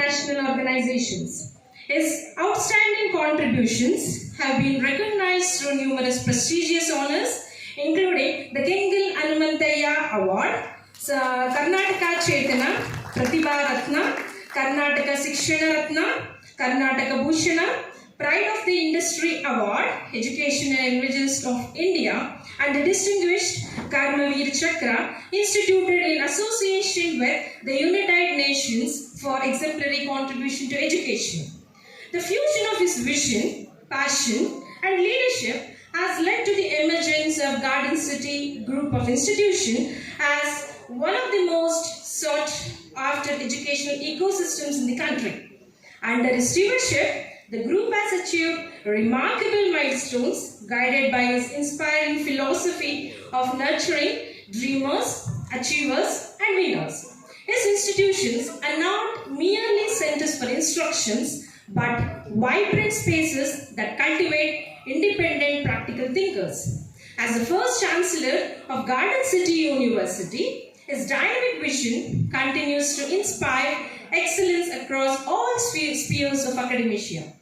international organizations. His outstanding contributions have been recognized through numerous prestigious honors, including the Kengil Anumantaya Award, Karnataka Chetana, Pratibha Ratna, Karnataka Sikshana Ratna, Karnataka Bhushana, Pride of the Industry Award, Education and Evangelist of India, and the Distinguished Karmavir Chakra, instituted in association with the United Nations for exemplary contribution to education. The fusion of his vision, passion, and leadership has led to the emergence of Garden City Group of Institutions as one of the most sought after educational ecosystems in the country. Under his stewardship, the group has achieved remarkable milestones guided by his inspiring philosophy of nurturing dreamers, achievers, and winners. His institutions are not merely centers for instructions, but vibrant spaces that cultivate independent practical thinkers. As the first Chancellor of Garden City University, his dynamic vision continues to inspire excellence across all spheres of academia.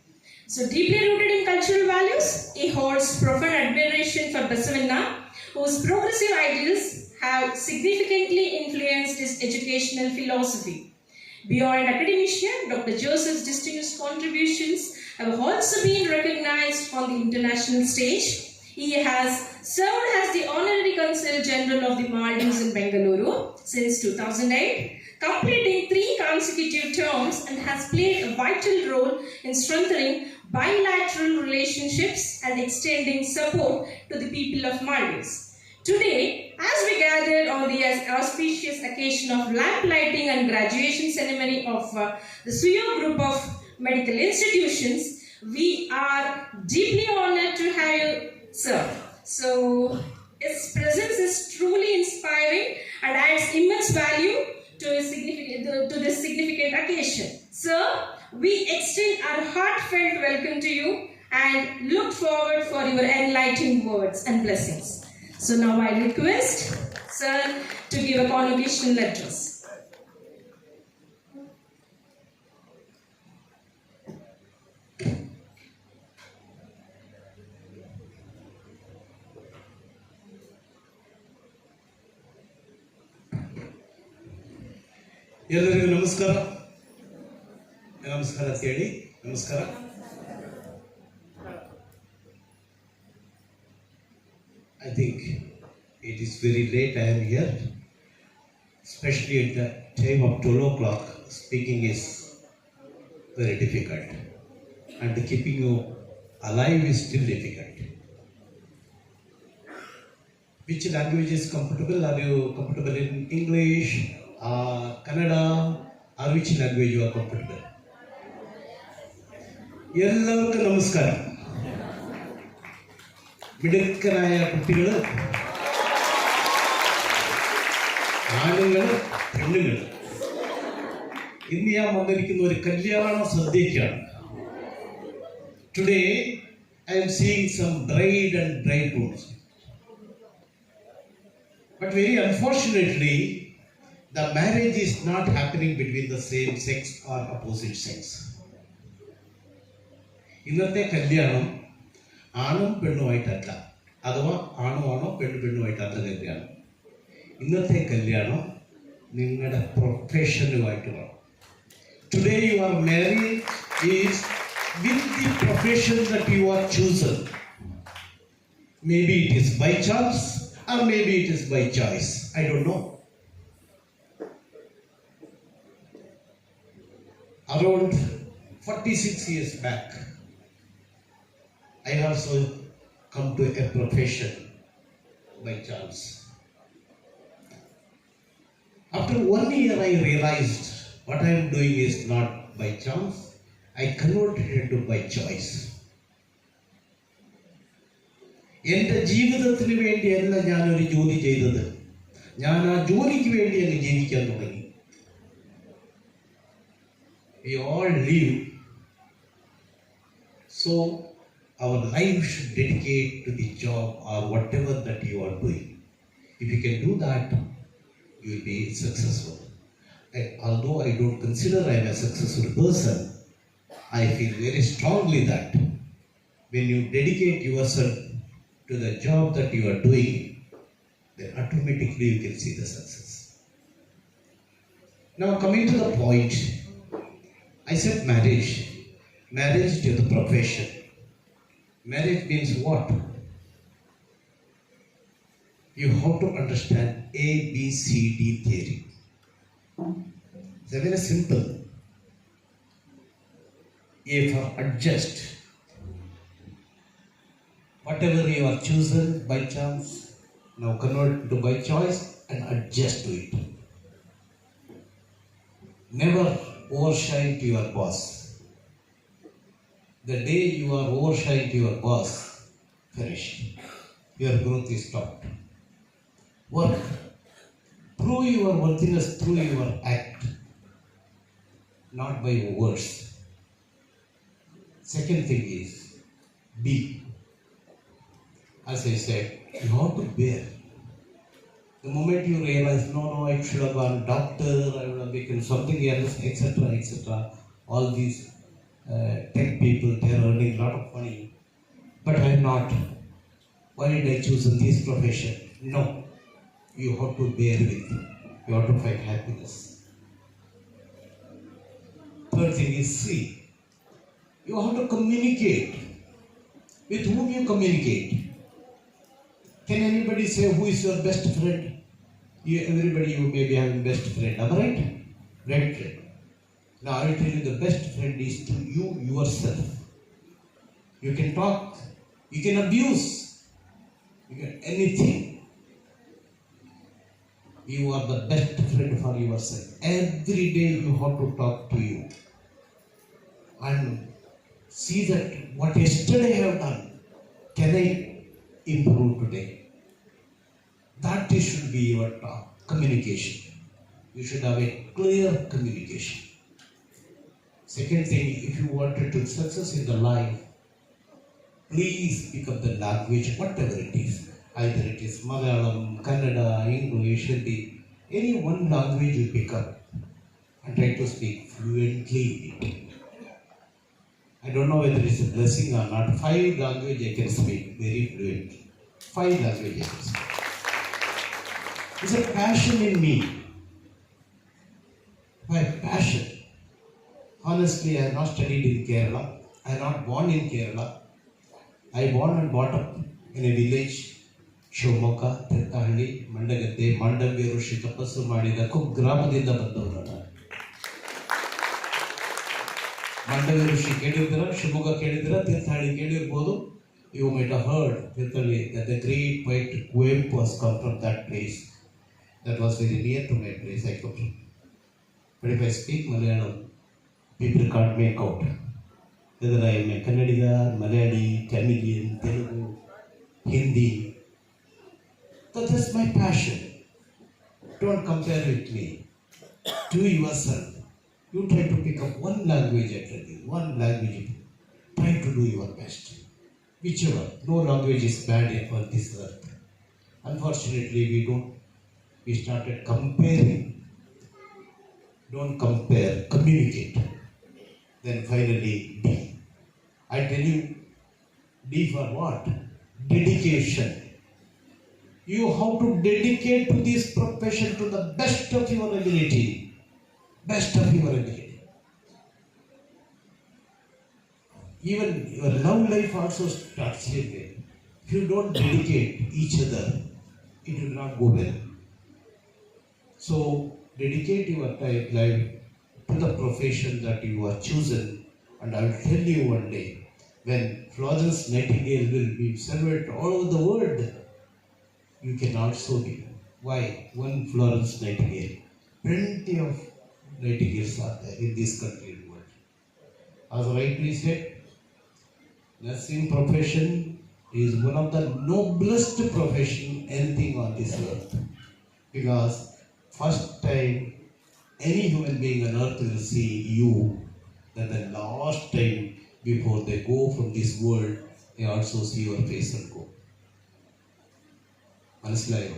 So deeply rooted in cultural values, he holds profound admiration for Basavanna, whose progressive ideals have significantly influenced his educational philosophy. Beyond academia, Dr. Joseph's distinguished contributions have also been recognized on the international stage. He has served as the Honorary Consul General of the Maldives in Bengaluru since 2008, completing 3 consecutive terms, and has played a vital role in strengthening bilateral relationships and extending support to the people of Maldives. Today, as we gather on the auspicious occasion of lamp lighting and graduation ceremony of the Suyo Group of Medical Institutions, we are deeply honored to have you, sir. So, his presence is truly inspiring and adds immense value to this significant occasion. Sir, we extend our heartfelt welcome to you and look forward for your enlightening words and blessings. So now I request sir to give a convocational address. ಎಲ್ಲರಿಗೂ ನಮಸ್ಕಾರ. ನಮಸ್ಕಾರ ಹೇಳಿ. ನಮಸ್ಕಾರ. I think it is very late. I am here, especially at the time of 12 o'clock. Speaking is very difficult, and keeping you alive is still difficult. Which language is comfortable? Are you comfortable in English, Kannada, or which language you are comfortable? ಎಲ್ಲರಿಗೂ ನಮಸ್ಕಾರ. മിടുക്കരായ കുട്ടികൾ, ആണുങ്ങൾ, പെണ്ണുങ്ങൾ, ഇന്ന് ഞാൻ വന്നിരിക്കുന്ന ഒരു കല്യാണ സദ്യക്കാണ്. Today I am seeing some bride and bridegrooms, but very unfortunately the marriage is not happening between the same sex or opposite sex. ഇന്നത്തെ കല്യാണം ആണും പെണ്ണുമായിട്ടല്ല, അഥവാ ആണുമാണോ പെണ്ണുമായിട്ടല്ല കല്യാണം. ഇന്നത്തെ കല്യാണം നിങ്ങളുടെ പ്രൊഫഷനുമായിട്ട് വേണം. Today you are married is with the profession that you are chosen. Maybe it is by chance or maybe it is by choice. I don't know. Around 46 years back, I also come to a profession by chance. After 1 year, I realized what I am doing is not by chance. I converted it into by choice. എൻ്റെ ജീവിതത്തിന് വേണ്ടിയല്ല ഞാനൊരു ജോലി ചെയ്തത്, ഞാൻ ആ ജോലിക്ക് വേണ്ടി അങ്ങ് ജീവിക്കാൻ തുടങ്ങി. We all live, so our life should dedicate to the job or whatever that you are doing. If you can do that, you will be successful. although I don't consider I am a successful person, I feel very strongly that when you dedicate yourself to the job that you are doing, then automatically you can see the success. Now coming to the point, I said marriage. Marriage to the profession. Marriage means what? You have to understand A, B, C, D theory. It's very simple. A for adjust. Whatever you are chosen by chance, now convert to by choice and adjust to it. Never overshine to your boss. The day you are overshine to your boss, finished. Your growth is stopped. Work. Prove your worthiness through your act, not by your words. Second thing is B. As I said, you have to bear. The moment you realize, no, I should have gone doctor, I would have become something else, etc., etc. All these tech people, they are earning a lot of money, but I am not. Why did I choose this profession? No, you have to bear with. You have to find happiness. Third thing is C. You have to communicate. With whom you communicate? Can anybody say who is your best friend? Everybody you may be having best friend, am I right? Right friend. Now I will tell you the best friend is to you yourself. You can talk, you can abuse, you can anything. You are the best friend for yourself. Every day you have to talk to you. And see that what yesterday I have done, can I improve today? That should be your talk, communication. You should have a clear communication. Second thing, if you wanted to success in the life, please pick up the language, whatever it is. Either it is Malayalam, Kannada, English, Hindi, any one language you pick up and try to speak fluently in it. I don't know whether it's a blessing or not. 5 languages I can speak very fluently. 5 languages I can speak. It's a passion in me. My passion. Honestly, I have not studied in Kerala. I am not born in Kerala. I born and brought up in a village, Shivamogga, Tirthahalli, Mandagatte, Mandambe Rushi Tapassu Madida, Kuggrammadinda bandavanu ನಾನು. Mandambe Rushi ಕೇಳಿದ್ದೀರಾ, ಶಿವಮೊಗ್ಗ ಕೇಳಿದ್ದೀರಾ, ತೀರ್ಥಹಳ್ಳಿ ಕೇಳಿರ್ಬೋದು. You might have heard Tirthahalli that the great poet Kuempu has come from that place. That was very near to my place I come from. But if I speak Malayalam, people can't make out whether I am a Kannadiga, Malayali, Tamilian, Telugu, Hindi. That is my passion. Don't compare with me. Do yourself. You try to pick up one language at a time, one language. Try to do your best. Whichever. No language is bad on this earth. Unfortunately, we started comparing. Don't compare, communicate. Then finally, D. I tell you, D for what? Dedication. You have to dedicate to this profession to the best of your ability. Best of your ability. Even your love life also starts here. If you don't dedicate each other, it will not go well. So, dedicate your life to the profession that you are chosen. And I will tell you one day, when Florence Nightingale will be served all over the world, you can also be. Why? One Florence Nightingale. Plenty of Nightingales are there in this country and world. As rightly said, nursing profession is one of the noblest profession anything on this earth. Because first time any human being on earth will see you, then the last time before they go from this world, they also see your face and go. മനസ്സിലായോ?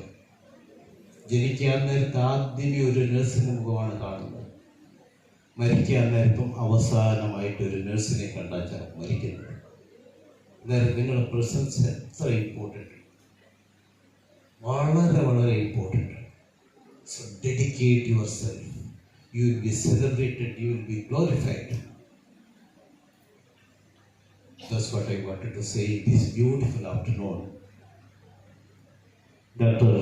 ജനിക്കാൻ നേരത്ത് ആദ്യമേ ഒരു നഴ്സിന് മുഖമാണ് കാണുന്നത്. മരിക്കാൻ നേരത്തും അവസാനമായിട്ട് ഒരു നഴ്സിനെ കണ്ടാച്ചാൽ മരിക്കുന്നത്. അന്നേരം നിങ്ങളുടെ പ്രസൻസ് എത്ര ഇമ്പോർട്ടൻ്റ്, വളരെ വളരെ important. So dedicate your self. You will be celebrated, you will be glorified. That's what I wanted to say this beautiful afternoon. Dr.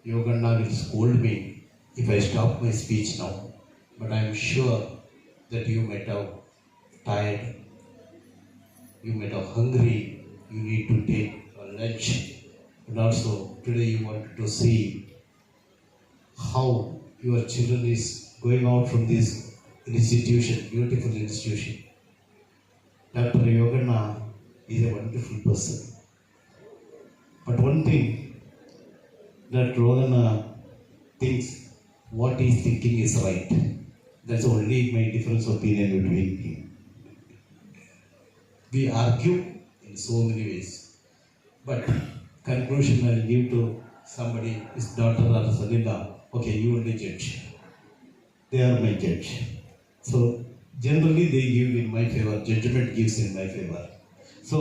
Yoganna will scold me if I stop my speech now, but I am sure that you might have tired, you might have hungry, you need to take a lunch, and also today you wanted to see how your children is going out from this institution, beautiful institution. Dr. Yoganna is a wonderful person. But one thing, that Yoganna thinks what he is thinking is right. That's only my difference of opinion between him. We argue in so many ways. But conclusion I will give to somebody, his daughter or son-in-law. Okay, you are the judge. They are my judge. So generally they give in my favor, judgment gives in my favor. So,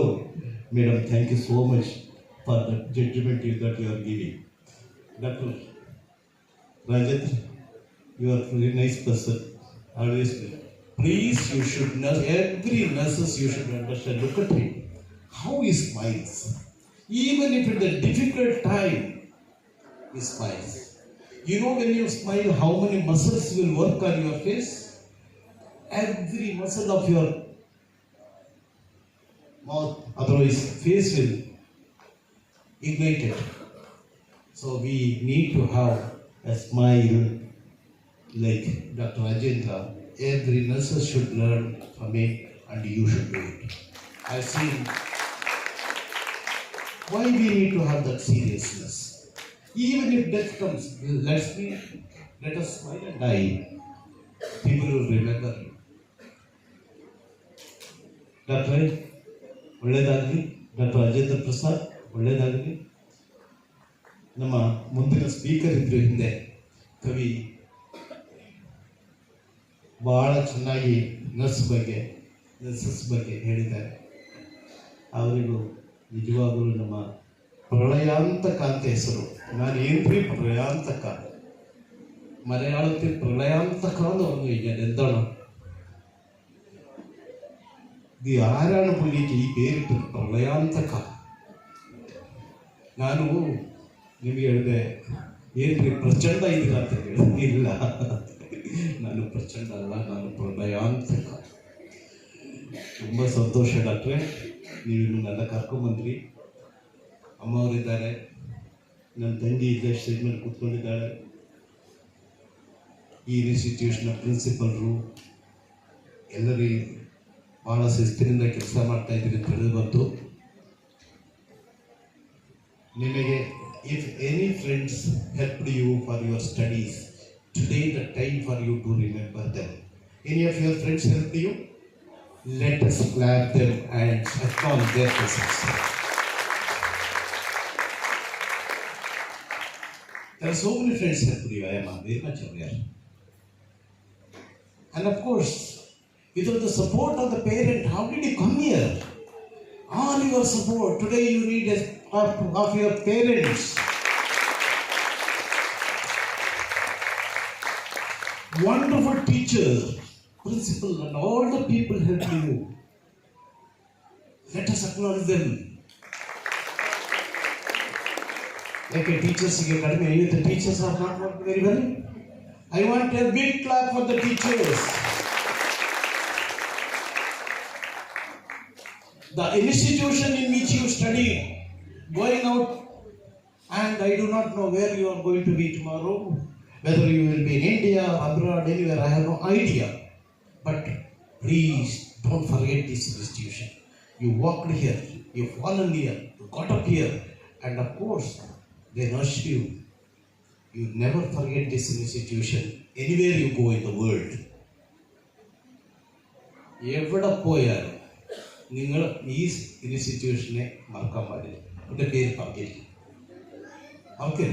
Madam, thank you so much for the judgment that you are giving. Dr. Rajat, you are a very nice person, always. Please, you should know, every nurses you should understand, look at him, how he smiles. Even if it's a difficult time, he smiles. You know when you smile, how many muscles will work on your face? Every muscle of your mouth, otherwise face will ignite it. So we need to have a smile like Dr. Ajendra. Every nurse should learn from it, and you should do it. I've seen why we need to have that seriousness. Even if death comes, let us smile and die. People will remember you. ಡಾಕ್ಟ್ರೇ ಒಳ್ಳೆಯದಾಗಲಿ. Doctor ಅಜೇಂದ್ರ Prasad ಒಳ್ಳೆಯದಾಗಲಿ. ನಮ್ಮ ಮುಂದಿನ speaker ಇದ್ರು ಹಿಂದೆ ಕವಿ ಭಾಳ ಚೆನ್ನಾಗಿ ನರ್ಸಸ್ ಬಗ್ಗೆ ಹೇಳಿದ್ದಾರೆ. ಅವರಿಗೂ ನಿಜವಾಗಲೂ ನಮ್ಮ ಪ್ರಳಯಾಂತಕ ಅಂತ ಹೆಸರು. ನಾನು ಏನ್ರಿ ಪ್ರಳಯಾಂತಕ, മലയാളത്തിൽ പ്രളയാന്തക എന്ന് പറഞ്ഞു കഴിഞ്ഞാൽ എന്താണ്? ഇത് ആരാണ് പുള്ളിക്ക് ഈ പേരിട്ട് ಪ್ರಳಯಾಂತಕ? ನಾನು ನಿಮಗೆ ಹೇಳಿದೆ ಏನ್ರಿ ಪ್ರಚಂಡ ಇದ್ದೀರ ಅಂತ ಹೇಳಿದೆ. ಇಲ್ಲ, ನಾನು ಪ್ರಚಂಡ ಅಲ್ಲ, ನಾನು ಪ್ರಳಯಾಂತಕ. ತುಂಬ ಸಂತೋಷ ಡಾಕ್ಟ್ರೆ, ನೀವು ನನ್ನ ಕರ್ಕೊಂಬಂದ್ರಿ. ಅಮ್ಮವರಿದ್ದಾರೆ, ನನ್ನ ತಂಗಿ ಇದ್ದ ಸ್ಟೇಜ್ ಮೇಲೆ ಕೂತ್ಕೊಂಡಿದ್ದಾಳೆ. ಈ ಇನ್ಸ್ಟಿಟ್ಯೂಷನ್ನ ಪ್ರಿನ್ಸಿಪಲ್ರು ಎಲ್ಲರೂ ಭಾಳ ಶಿಸ್ತಿನಿಂದ ಕೆಲಸ ಮಾಡ್ತಾ ಇದ್ದೀರಿ ಅಂತ ತಿಳಿದು ಬಂತು. ನಿಮಗೆ if any friends helped you for your studies, today the time for you to remember them. Any of your friends help you, let us clap them and acknowledge their presence. There are so many friends helped you. I am very much aware. And of course, without the support of the parent, how did you come here? All your support. Today you need of your parents. Wonderful teacher, principal, and all the people helped you. Let us acknowledge them. Like a teachers get kadme, the teachers are not working very well. I want a big clap for the teachers. The institution in which you study, going out, and I do not know where you are going to be tomorrow, whether you will be in India, abroad, anywhere, I have no idea. But please don't forget this institution. You walked here, you fallen here, you got up here, and of course, they nurture you. You never forget this institution anywhere you go in the world. എവിടെ പോയാലും നിങ്ങൾ ഈ ഇൻസ്റ്റിറ്റ്യൂഷനെ മറക്കാൻ പാടില്ല. എൻ്റെ പേര് പറഞ്ഞിരിക്കും. Okay,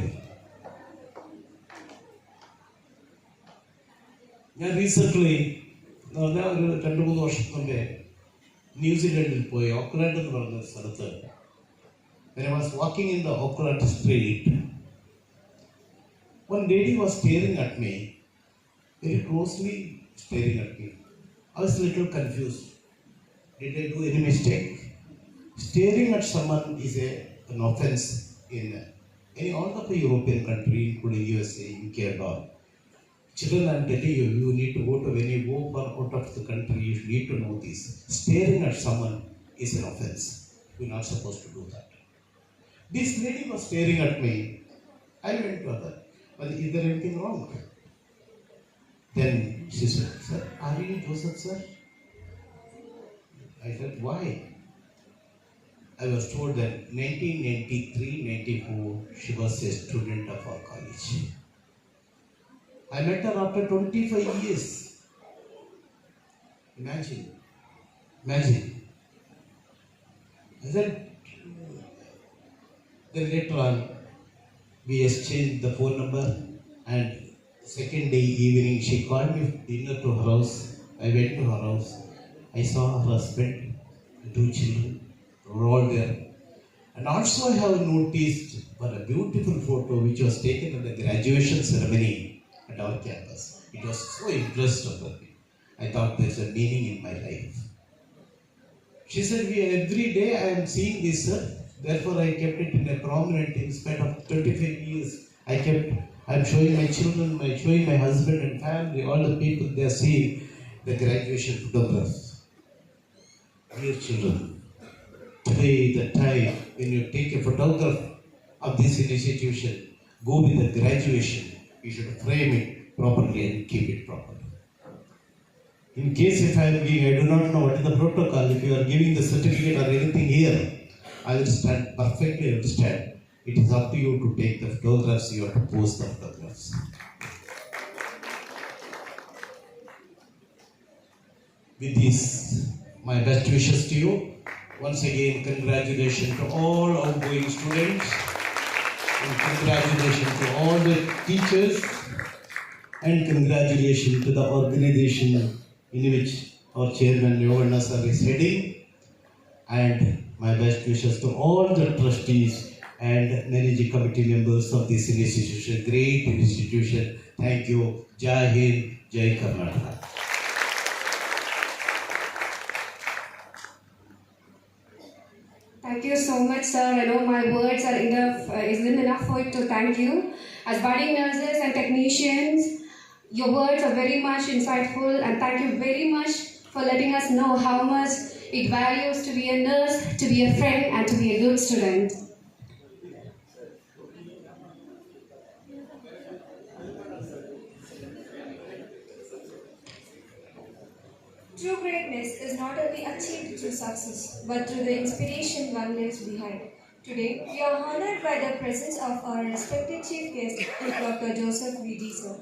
ഞാൻ റീസെൻ്റ്ലി ഞാൻ ഒരു 2-3 വർഷം മുമ്പേ ന്യൂസിലൻഡിൽ പോയി ഓക്ലാൻഡ് എന്ന് പറഞ്ഞ സ്ഥലത്ത് when I was walking in the Auckland street, one lady was staring at me, very closely staring at me. I was a little confused. Did I do any mistake? Staring at someone is an offense in all of the European countries, including USA, UK and all. Children, I'm telling you, you need to go to, when you go out of the country, you need to know this. Staring at someone is an offense. You're not supposed to do that. This lady was staring at me. I went to her. Well, is there anything wrong? Then she said, "Sir, are you Joseph, sir?" I said, "Why?" I was told that 1993-94, she was a student of our college. I met her after 25 years. Imagine. I said, then later on, we exchanged the phone number, and second day evening, she called me dinner to her house. I went to her house. I saw her husband, the 2 children, were all there. And also I have noticed for a beautiful photo which was taken at the graduation ceremony at our campus. It was so impressed upon me. I thought there's a meaning in my life. She said, every day I am seeing this, sir. Therefore, I kept it in a prominent, in spite of 25 years. I'm showing my children, showing my husband and family, all the people they are seeing the graduation photographs. Dear children, today the time when you take a photograph of this institution, go with the graduation. You should frame it properly and keep it properly. In case if I am giving, I do not know what is the protocol. If you are giving the certificate or anything here, I will perfectly understand. It is up to you to take the photographs, you have to post the photographs. With this, my best wishes to you. Once again, congratulations to all outgoing students, and congratulations to all the teachers, and congratulations to the organization in which our chairman Yoganna sir is heading, and my best wishes to all the trustees and managing committee members of this institution, great institution. Thank you. Jai Hind, Jai Karnataka. Thank you so much, sir. I know my words are isn't enough for it to thank you. As budding nurses and technicians, your words are very much insightful, and thank you very much for letting us know how much it values to be a nurse, to be a friend, and to be a good student. True greatness is not only achieved through success, but through the inspiration one leaves behind. Today, we are honored by the presence of our respected chief guest, Dr. Joseph V.D. sir.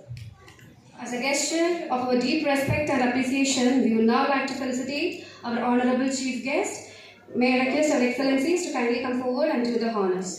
As a gesture of our deep respect and appreciation, we would now like to felicitate our honorable chief guest. May I request our excellencies to kindly come forward and do the honors.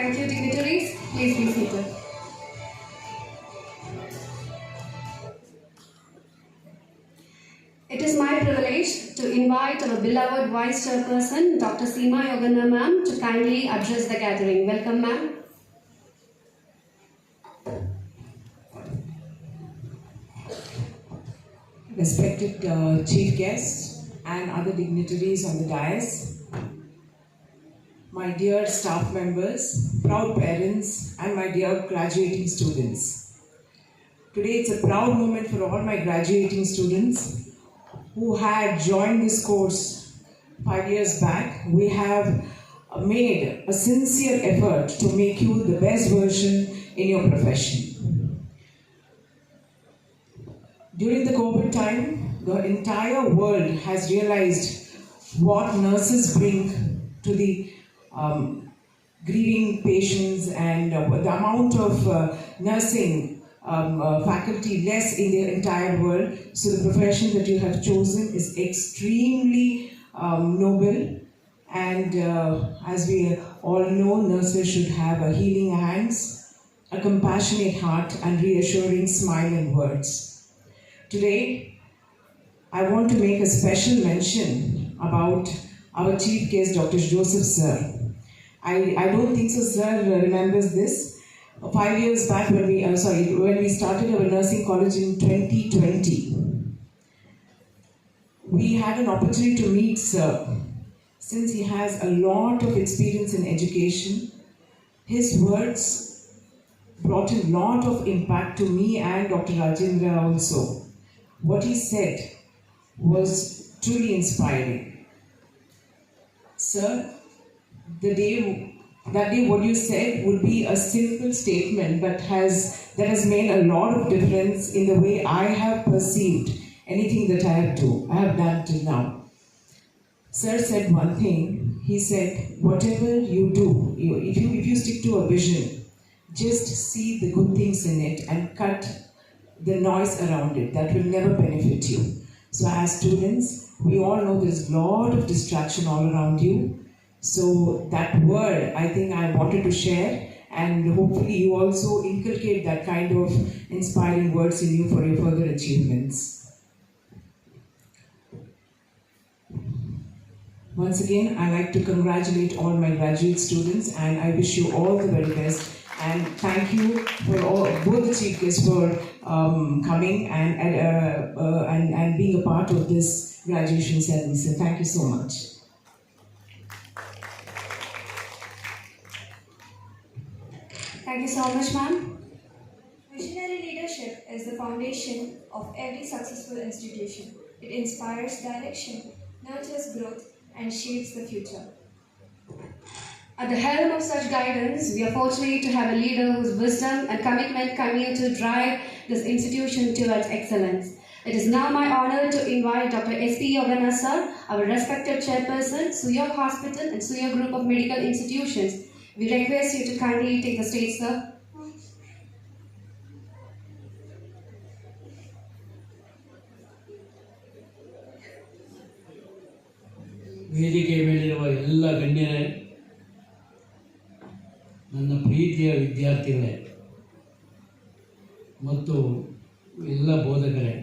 Thank you, dignitaries. Please be seated. It is my privilege to invite our beloved Vice Chairperson, Dr. Seema Yoganna ma'am, to kindly address the gathering. Welcome, ma'am. Respected chief guests and other dignitaries on the dais, my dear staff members, proud parents, and my dear graduating students. Today it's a proud moment for all my graduating students who had joined this course 5 years back. We have made a sincere effort to make you the best version in your profession. During the COVID time, the entire world has realized what nurses bring to the grieving patients, and the amount of nursing faculty less in the entire world. So the profession that you have chosen is extremely noble, and as we all know, nurses should have a healing hands, a compassionate heart, and reassuring smile and words. Today, I want to make a special mention about our chief guest, Dr. Joseph Sir. I don't think so, Sir remembers this. 5 years back, when we started our nursing college in 2020, we had an opportunity to meet Sir. Since he has a lot of experience in education, his words brought a lot of impact to me and Dr. Rajendra also. What he said was truly inspiring. Sir, that day what you said would be a simple statement, but that has made a lot of difference in the way I have perceived anything that I have done till now. Sir said one thing. He said, whatever you do, if you stick to a vision, just see the good things in it and cut the noise around it. That will never benefit you. So as students, we all know there's a lot of distraction all around you. So that word, I think I wanted to share, and hopefully you also inculcate that kind of inspiring words in you for your further achievements. Once again, I'd like to congratulate all my graduate students, and I wish you all the very best. And thank you for both the chief guests for coming and being a part of this graduation ceremony. So thank you so much. Thank you so much, ma'am. Visionary leadership is the foundation of every successful institution. It inspires direction, nurtures growth, and shapes the future. At the helm of such guidance, we are fortunate to have a leader whose wisdom and commitment continue to drive this institution towards excellence. It is now my honor to invite Dr. S.P. Yoganna sir, our respected chairperson, Suyog Hospital and Suyog Group of Medical Institutions. We request you to kindly take the stage, sir. ವೇದಿಕೆ ಮೇಲಿರುವ ಎಲ್ಲ ಗಣ್ಯರೇ, ನನ್ನ ಪ್ರೀತಿಯ ವಿದ್ಯಾರ್ಥಿಗಳೇ ಮತ್ತು ಎಲ್ಲ ಬೋಧಕರೇ,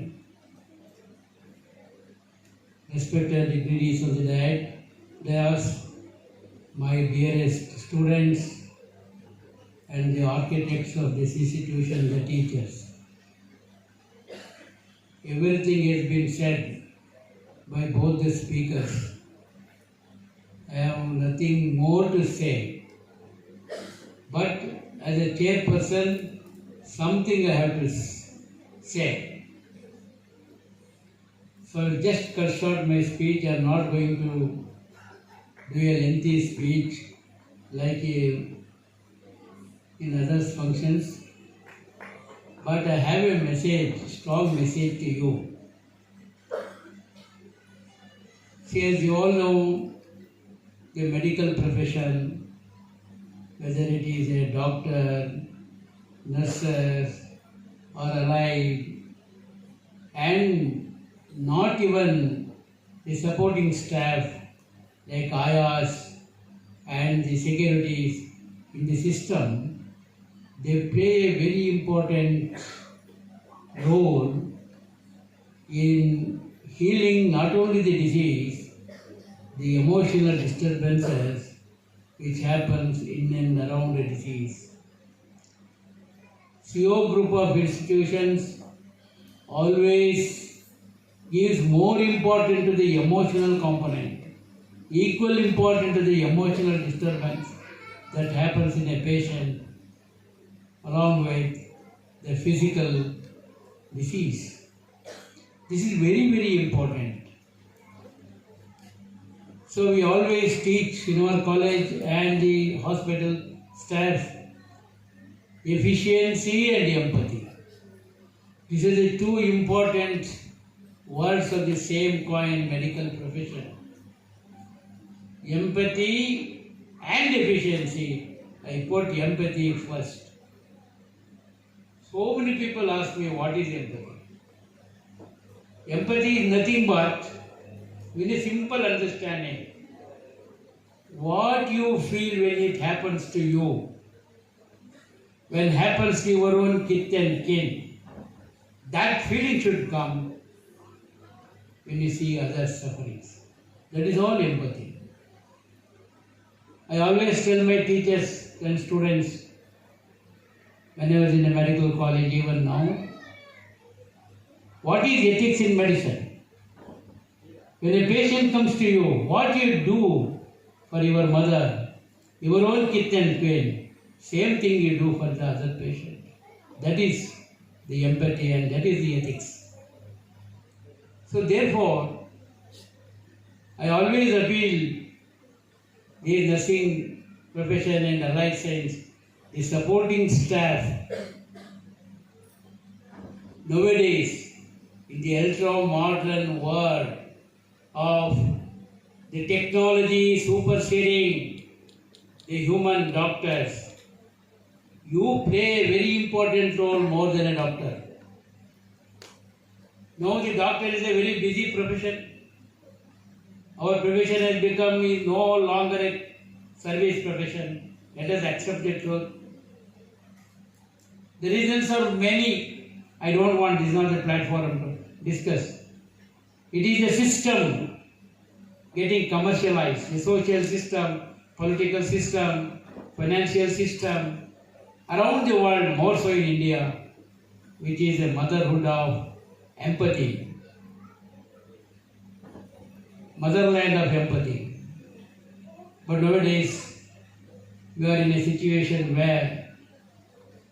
respected dignitaries of the dais, my dearest students and the architects of this institution, the teachers. Everything has been said by both the speakers. I have nothing more to say. But as a chairperson, something I have to say. So I will just cut short my speech. I am not going to do a lengthy speech like in other functions. But I have a message, strong message to you. See, as you all know, the medical profession, whether it is a doctor, nurses, or allied, and not even the supporting staff like ayas and the securities, in the system, they play a very important role in healing not only the disease, the emotional disturbances which happens in and around the disease. CO group of institutions always gives more importance to the emotional component, equal importance to the emotional disturbance that happens in a patient along with the physical disease. This is very, very important. So we always teach in our college and the hospital staff efficiency and empathy. These are the two important words of the same coin, medical profession. Empathy and efficiency. I put empathy first. So many people ask me, what is empathy? Empathy is nothing but, with a simple understanding, what you feel when it happens to you, when happens to your own kith and kin. That feeling should come when you see others' sufferings. That is all empathy. I always tell my teachers and students, when I was in a medical college, even now, what is ethics in medicine? When a patient comes to you, what you do for your mother, your own kith and kin, same thing you do for the other patient. That is the empathy and that is the ethics. So therefore, I always appeal the nursing profession and allied science, the supporting staff. Nowadays, in the ultra-modern world of the technology superseding the human doctors, you play a very important role more than a doctor. Now the doctor is a very busy profession. Our profession has become no longer a service profession. Let us accept the truth. The reasons are many. I don't want, this is not the platform to discuss. It is a system getting commercialized, the social system, political system, financial system, around the world, more so in India, which is a motherhood of empathy, motherland of empathy. But nowadays, we are in a situation where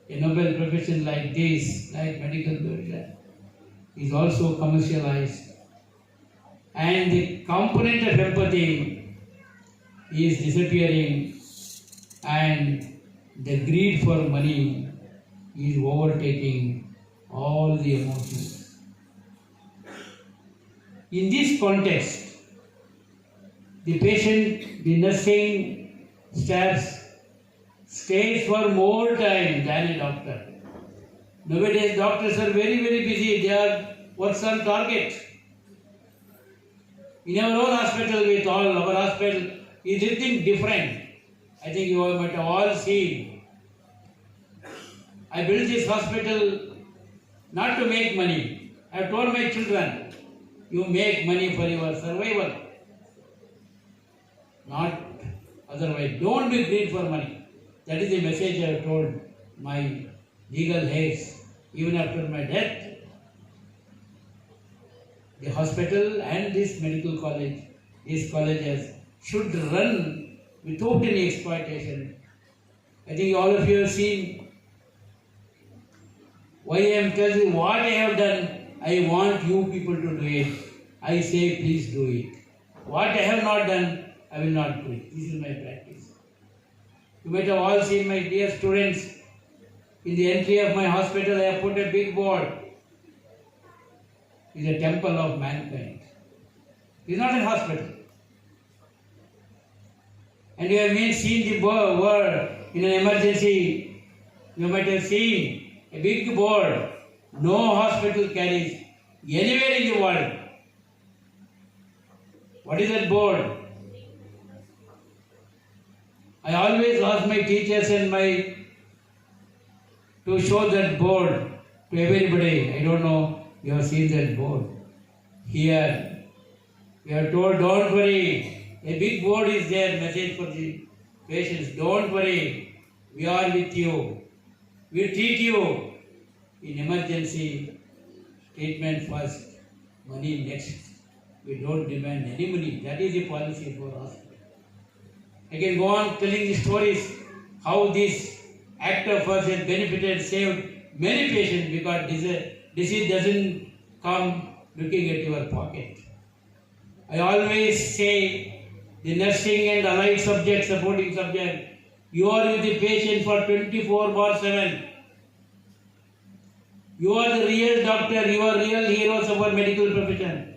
a noble profession like this, like medical profession, is also commercialized. And the component of empathy is disappearing, and the greed for money is overtaking all the emotions. In this context, the patient, the nursing staffs stays for more time than a doctor. Nowadays, doctors are very, very busy. They are what's on target. In our own hospital, with all our hospital, is anything different. I think you might have all seen. I built this hospital not to make money. I have told my children, you make money for your survival, not otherwise. Don't be greedy for money. That is the message I have told my legal heads even after my death. The hospital and this medical college, these colleges should run without any exploitation. I think all of you have seen why I am telling you what I have done. I want you people to do it. I say please do it. What I have not done, I will not do it. This is my practice. You might have all seen, my dear students, in the entry of my hospital I have put a big board. It is a temple of mankind. It is not a hospital. And you have seen the word in an emergency. You might have seen a big board. No hospital carries anywhere in the world. What is that board? I always ask my teachers and to show that board to everybody. I don't know you have seen that board. Here, we are told, don't worry. A big board is there, message for the patients. Don't worry. We are with you. We treat you. In emergency, treatment first, money next. We don't demand any money. That is the policy for hospital. I can go on telling the stories how this act of us has benefited, saved many patients because disease doesn't come looking at your pocket. I always say the nursing and allied subject, supporting subject, you are with the patient for 24/7. You are the real doctor, you are real heroes of our medical profession.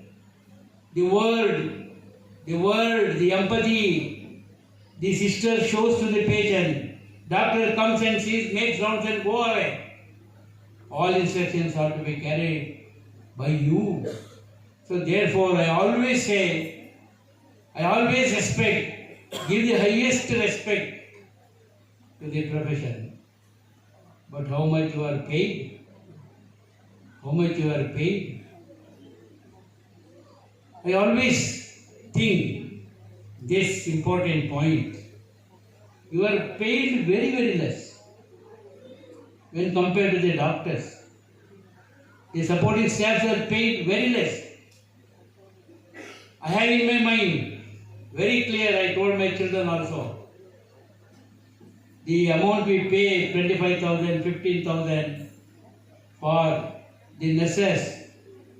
The word, the empathy, the sister shows to the patient. Doctor comes and sees, makes rounds and go away. All instructions are to be carried by you. So therefore, I always respect, give the highest respect to the profession. But how much you are paid? How much you are paid? I always think this important point. You are paid very, very less when compared to the doctors. The supporting staffs are paid very less. I have in my mind, very clear, I told my children also, the amount we pay, 25,000, 15,000 for the nurses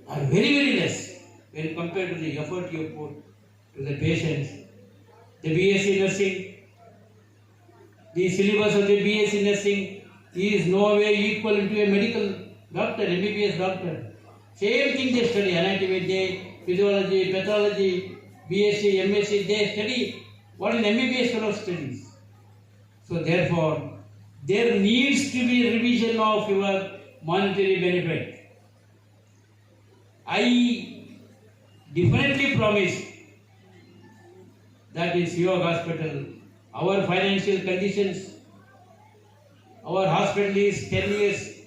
are very, very less when compared to the effort you put to the patients. The BSc nursing, the syllabus of the BSc nursing is no way equal to a medical doctor, MBBS doctor. Same thing they study, anatomy, physiology, pathology, BSc, MSc, they study what an MBBS fellow studies. So therefore, there needs to be revision of your monetary benefit. I definitely promise that in Siyog Hospital, our financial conditions, our hospital is 10 years.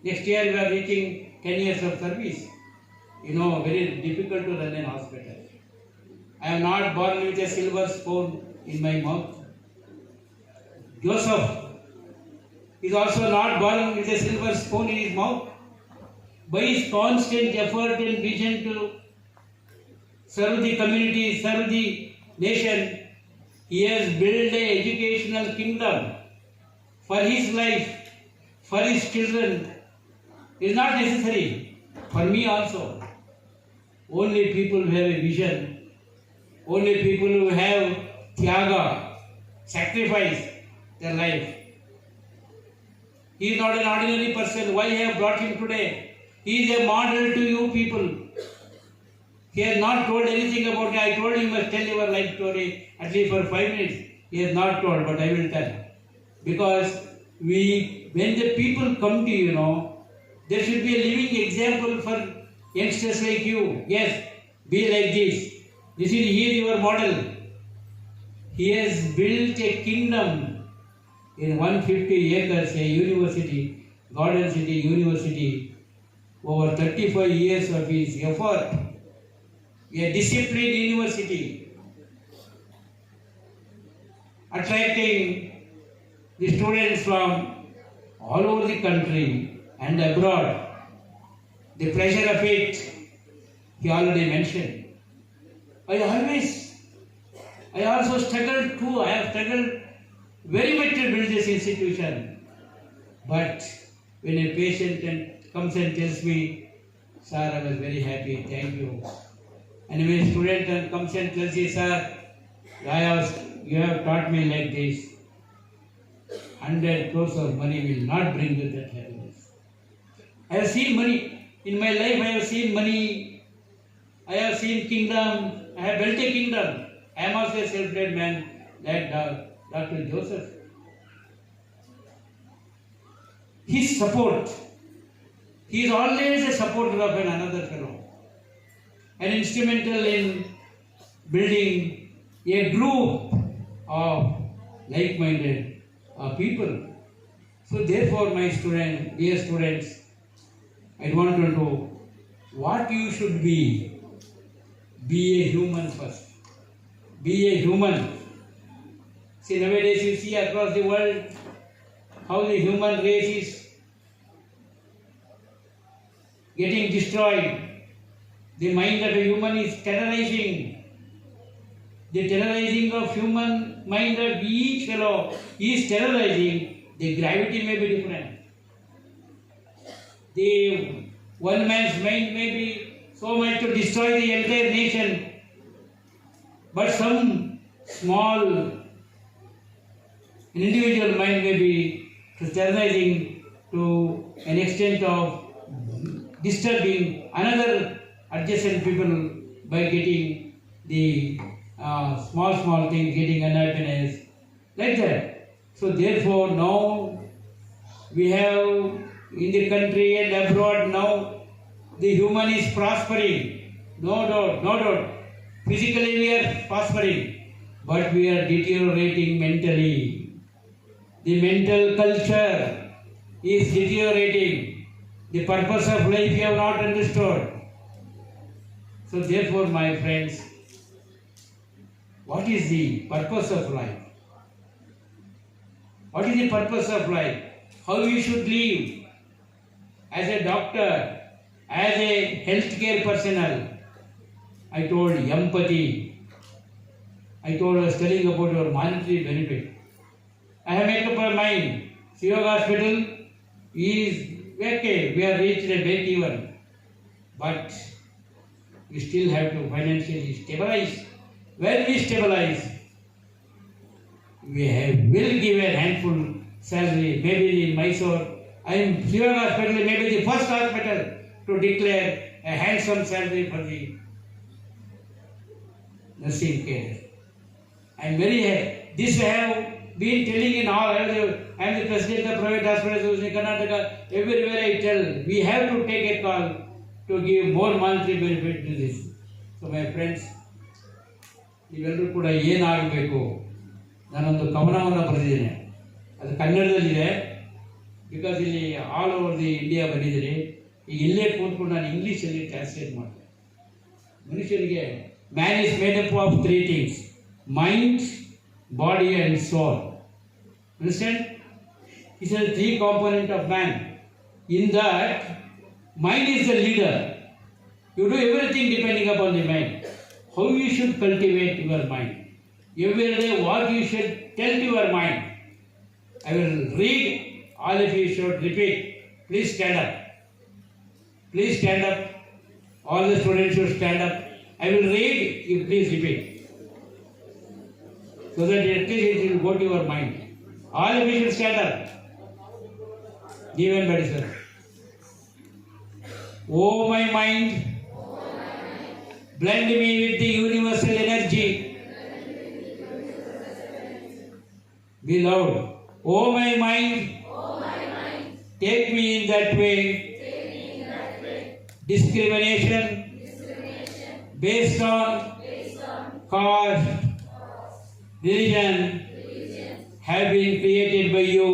Next year we are reaching 10 years of service. You know, very difficult to run a hospital. I am not born with a silver spoon in my mouth. Joseph is also not born with a silver spoon in his mouth. By his constant effort and vision to serve the community, serve the nation, he has built an educational kingdom for his life, for his children. It is not necessary for me also. Only people who have a vision, only people who have tyaga, sacrifice their life. He is not an ordinary person. Why I have brought him today? He is a model to you people. He has not told anything about me. I told him, you must tell your life story at least for 5 minutes. He has not told, but I will tell. Because when the people come to you, there should be a living example for youngsters like you. Yes, be like this. This is your model. He has built a kingdom in 150 acres, a university, Garden City University, over 35 years of his effort. A disciplined university, attracting the students from all over the country and abroad. The pleasure of it, he already mentioned. I also struggled too. I have struggled very much to build this institution. But when a patient comes and tells me, sir, I was very happy, thank you. And when a student comes and tells you, sir, you have taught me like this, 100 crores of money will not bring you that happiness. I have seen money. In my life, I have seen money. I have seen kingdom. I have built a kingdom. I am also a self-made man like Dr. Joseph. His support. He is always a supporter of another fellow. And instrumental in building a group of like-minded people. So therefore, my dear students, I want to know what you should be. Be a human first. Be a human. See, nowadays you see across the world how the human race is getting destroyed. The mind of a human is terrorizing. The terrorizing of human mind of each fellow is terrorizing. The gravity may be different. The one man's mind may be so much to destroy the entire nation, but some small individual mind may be terrorizing to an extent of disturbing another adjacent people by getting the small things, getting unhappiness, like that. So therefore now we have in the country and abroad now the human is prospering. No doubt. Physically we are prospering, but we are deteriorating mentally. The mental culture is deteriorating. The purpose of life we have not understood. So therefore, my friends, what is the purpose of life? What is the purpose of life? How we should live as a doctor, as a healthcare personnel. I told empathy. I was telling about your monetary benefit. I have made up my mind. Sivag Hospital is okay. We have reached a break even. But we still have to financially stabilize. When we stabilize, will give a handful salary. Maybe in Mysore, Sivag Hospital may be the first hospital to declare a handsome salary for the nursing care. I am very happy. This I have been telling in all. I am the president of private hospitals in Karnataka. Everywhere I tell, we have to take a call to give more monetary benefit to this. So my friends, ನೀವೆಲ್ಲರೂ ಕೂಡ ಏನಾಗಬೇಕು, ನಾನೊಂದು ಕವನವನ್ನು ಬರೆದಿದ್ದೇನೆ. ಅದು ಕನ್ನಡದಲ್ಲಿದೆ. Because ಇಲ್ಲಿ all over the India ಬಂದಿದ್ದೀರಿ. ಈಗ ಇಲ್ಲೇ ಕೂತ್ಕೊಂಡು ನಾನು ಇಂಗ್ಲೀಷಲ್ಲಿ ಟ್ರಾನ್ಸ್ಲೇಟ್ ಮಾಡ್ತೇನೆ. ಮನುಷ್ಯನಿಗೆ man is made up of 3 things: mind, body and soul. Understand? This is the 3 components of man. In that, mind is the leader. You do everything depending upon the mind. How you should cultivate your mind. Every day what you should tell to your mind. I will read, all of you should repeat. Please stand up. Please stand up. All the students should stand up. I will read, you please repeat. So that at least it will go to your mind. All of you should stand up. Give and body, sir. Oh my mind, blend me with the universal energy. Be loud. Oh my mind, take me in that way. Discrimination based on caste, religion have been created by you.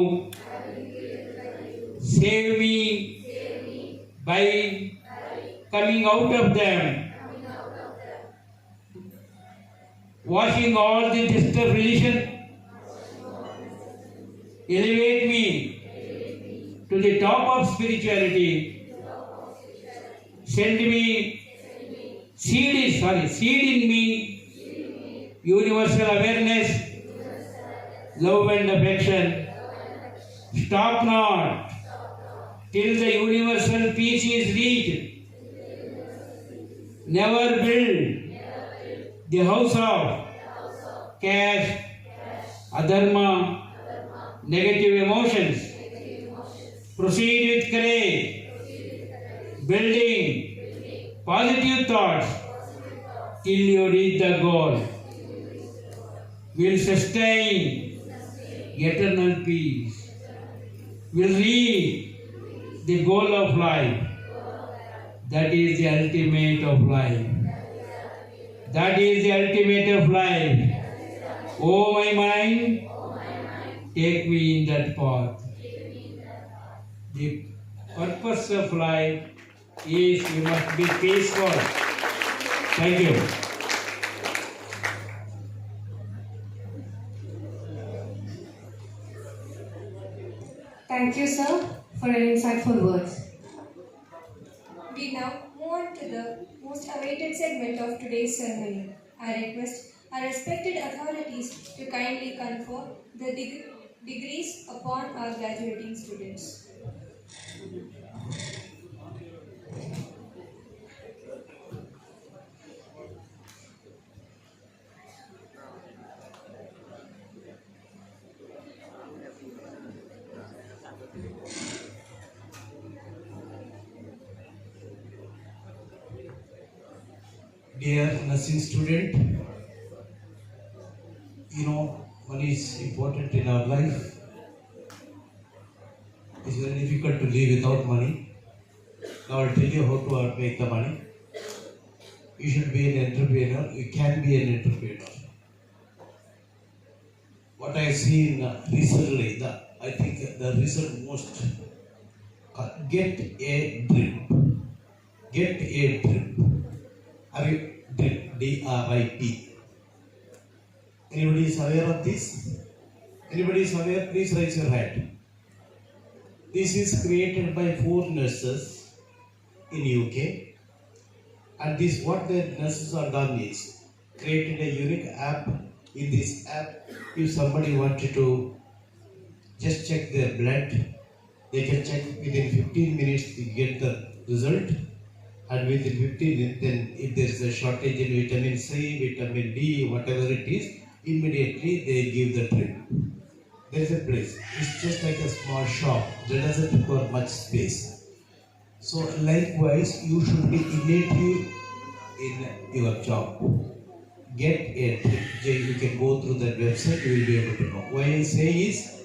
Save me by coming out of them, washing all the dust of religion. Elevate me to the top of spirituality. Send me, seed in me universal awareness, love and affection. Stop not till the universal peace is reached. Never build the house of caste, adharma, negative emotions. Proceed with courage, building positive thoughts till you reach the goal. Will sustain eternal peace. Will reach the goal of life. That is the ultimate of life. That is the ultimate of life. Oh my mind, take me in that path. The purpose of life is you must be peaceful. Thank you. Thank you, sir, for your insightful words. We now move on to the most awaited segment of today's ceremony. I request our respected authorities to kindly confer the degrees upon our graduating students. Dear nursing student, money is important in our life. It's very difficult to live without money. Now I'll tell you how to make the money. You should be an entrepreneur. You can be an entrepreneur. What I see recently, I think the result most, get a drip. Get a drip. Drip, D-R-I-P. Anybody is aware of this? Anybody is aware? Please raise your hand. This is created by 4 nurses in UK. And this, what the nurses are done is, created a unique app. In this app, if somebody wanted to just check their blood, they can check within 15 minutes to get the result. And within 15 minutes, then if there is a shortage in vitamin C, vitamin D, whatever it is, immediately they give the drip. There is a place. It's just like a small shop. That doesn't require much space. So likewise, you should be innovative in your job. Get a drip. You can go through that website, you will be able to know. Why I say is,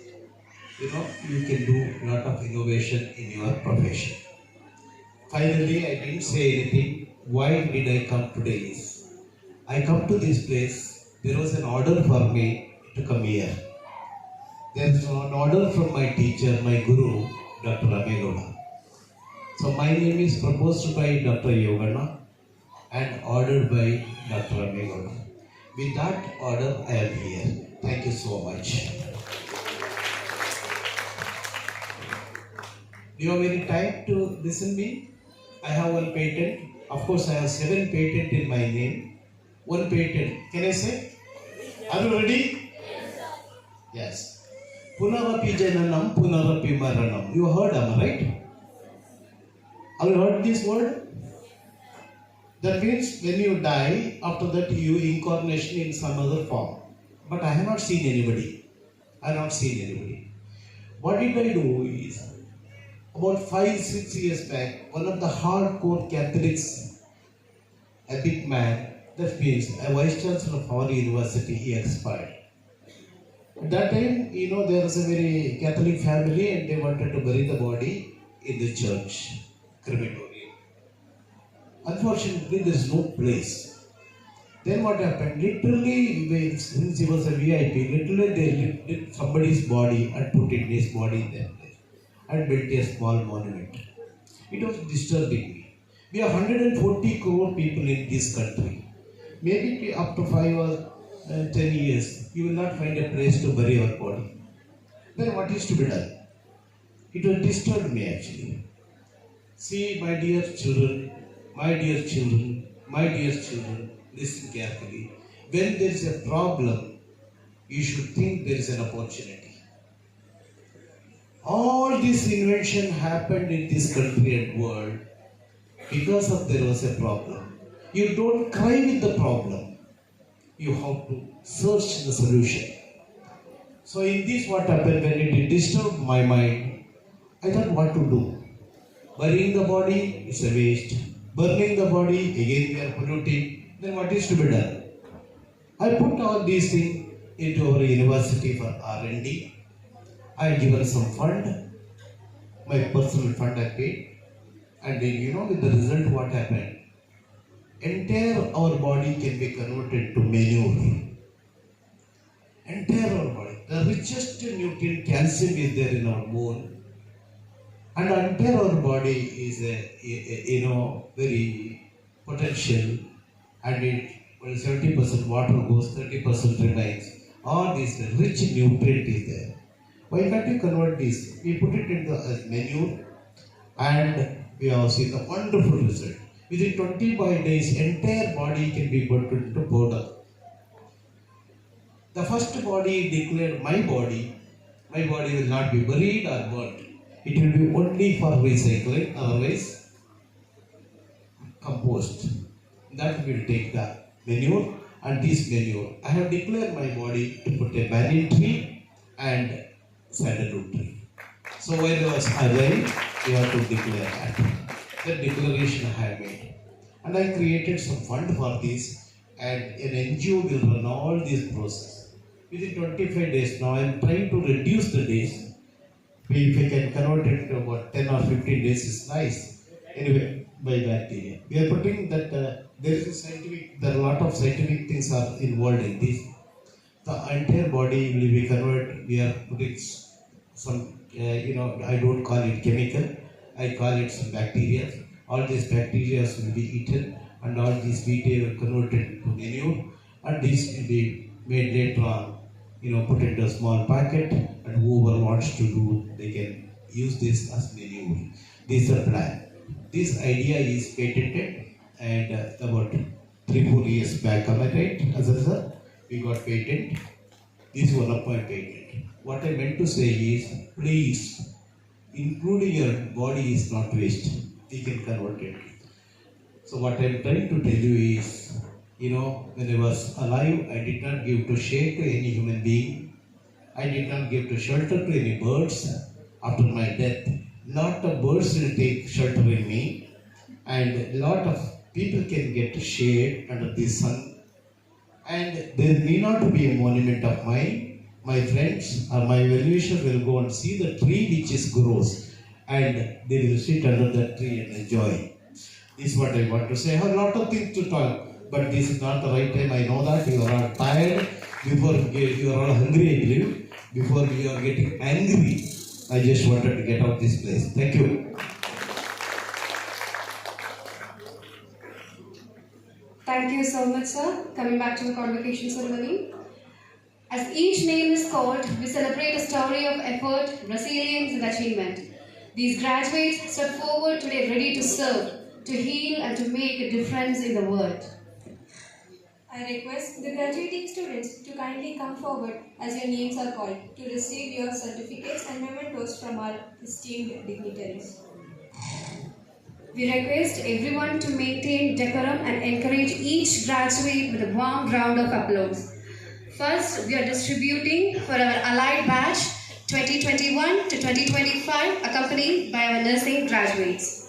you can do a lot of innovation in your profession. Finally, I didn't say anything. Why did I come today is, I come to this place, there was an order for me to come here. There is an order from my teacher, my guru, Dr. Amegoda. So my name is proposed by Dr. Yogana and ordered by Dr. Amegoda. With that order, I am here. Thank you so much. Do you have any time to listen to me? I have 1 patent. Of course, I have 7 patents in my name. 1 patent. Can I say? Are you ready? Yes. Punarapi jananam, punarapi maranam. You heard, am I right? Have you heard this word? That means when you die, after that you incarnation in some other form. But I have not seen anybody. I have not seen anybody. What did I do is, about 5-6 years back, one of the hardcore Catholics, a big man, that means a vice chancellor of our university, he expired. At that time, there was a very Catholic family and they wanted to bury the body in the church, crematorium. Unfortunately, there is no place. Then what happened? Literally, since he was a VIP, literally they lifted somebody's body and put in his body there and built a small monument. It was disturbing me. We have 140 crore people in this country. Maybe up to 5 or 10 years, you will not find a place to bury your body. Then what is to be done? It will disturb me actually. See, my dear children, listen carefully. When there is a problem, you should think there is an opportunity. All this invention happened in this country and world because of there was a problem. You don't cry with the problem. You have to search the solution. So in this what happened, when it disturbed my mind, I thought what to do. Burying the body is a waste. Burning the body, again we are polluting. Then what is to be done? I put all these things into our university for R&D. I given some fund, my personal fund I paid, and with the result what happened? Entire our body can be converted to manure. Entire our body, the richest nutrient nutrient calcium is there in our bone, and entire our body is very potential, and it 70% water goes, 30% remains. All this rich nutrient is there. Why can't you convert this? We put it in the as manure, and we have seen the wonderful result. Within 25 days, entire body can be put into powder. The first body declared my body will not be buried or burnt. It will be only for recycling, otherwise compost. That will take the manure, and this manure, I have declared my body to put a banyan tree and sandalwood tree. So while I was alive, you have to declare that. That declaration I have made. And I created some fund for this, and an NGO will run all this process. Within 25 days, now I am trying to reduce the days. If we can convert it to about 10 or 15 days, is nice. Anyway, by bacteria. We are putting that there are a lot of scientific things are involved in this. The entire body will be converted. We are putting some, I don't call it chemical, I call it some bacteria. All these bacteria will be eaten, and all these bacteria will converted to manure, and this will be made later on, put into a small packet, and whoever wants to do, they can use this as manure. This is the plan. This idea is patented, and about 3-4 years back, am I right? As a result, we got patent. This is one of my patent. What I meant to say is, please, including your body is not waste. We can convert it. So what I am trying to tell you is, when I was alive, I did not give to shade to any human being. I did not give to shelter to any birds. After my death, lot of birds will take shelter in me, and lot of people can get shade under the sun. And there may not be a monument of mine. My friends or my well-wishers will go and see the tree which is grows, and they will sit under that tree and enjoy. This is what I want to say. I have a lot of things to talk, but this is not the right time. I know that you are all tired. Before you are all hungry, I believe. Before you are getting angry, I just wanted to get out this place. Thank you. Thank you so much, sir. Coming back to the convocation ceremony. As each name is called, we celebrate a story of effort, resilience, and achievement. These graduates step forward today ready to serve, to heal, and to make a difference in the world. I request the graduating students to kindly come forward as your names are called to receive your certificates and mementos from our esteemed dignitaries. We request everyone to maintain decorum and encourage each graduate with a warm round of applause. First, we are distributing for our Allied Batch 2021 to 2025, accompanied by our nursing graduates.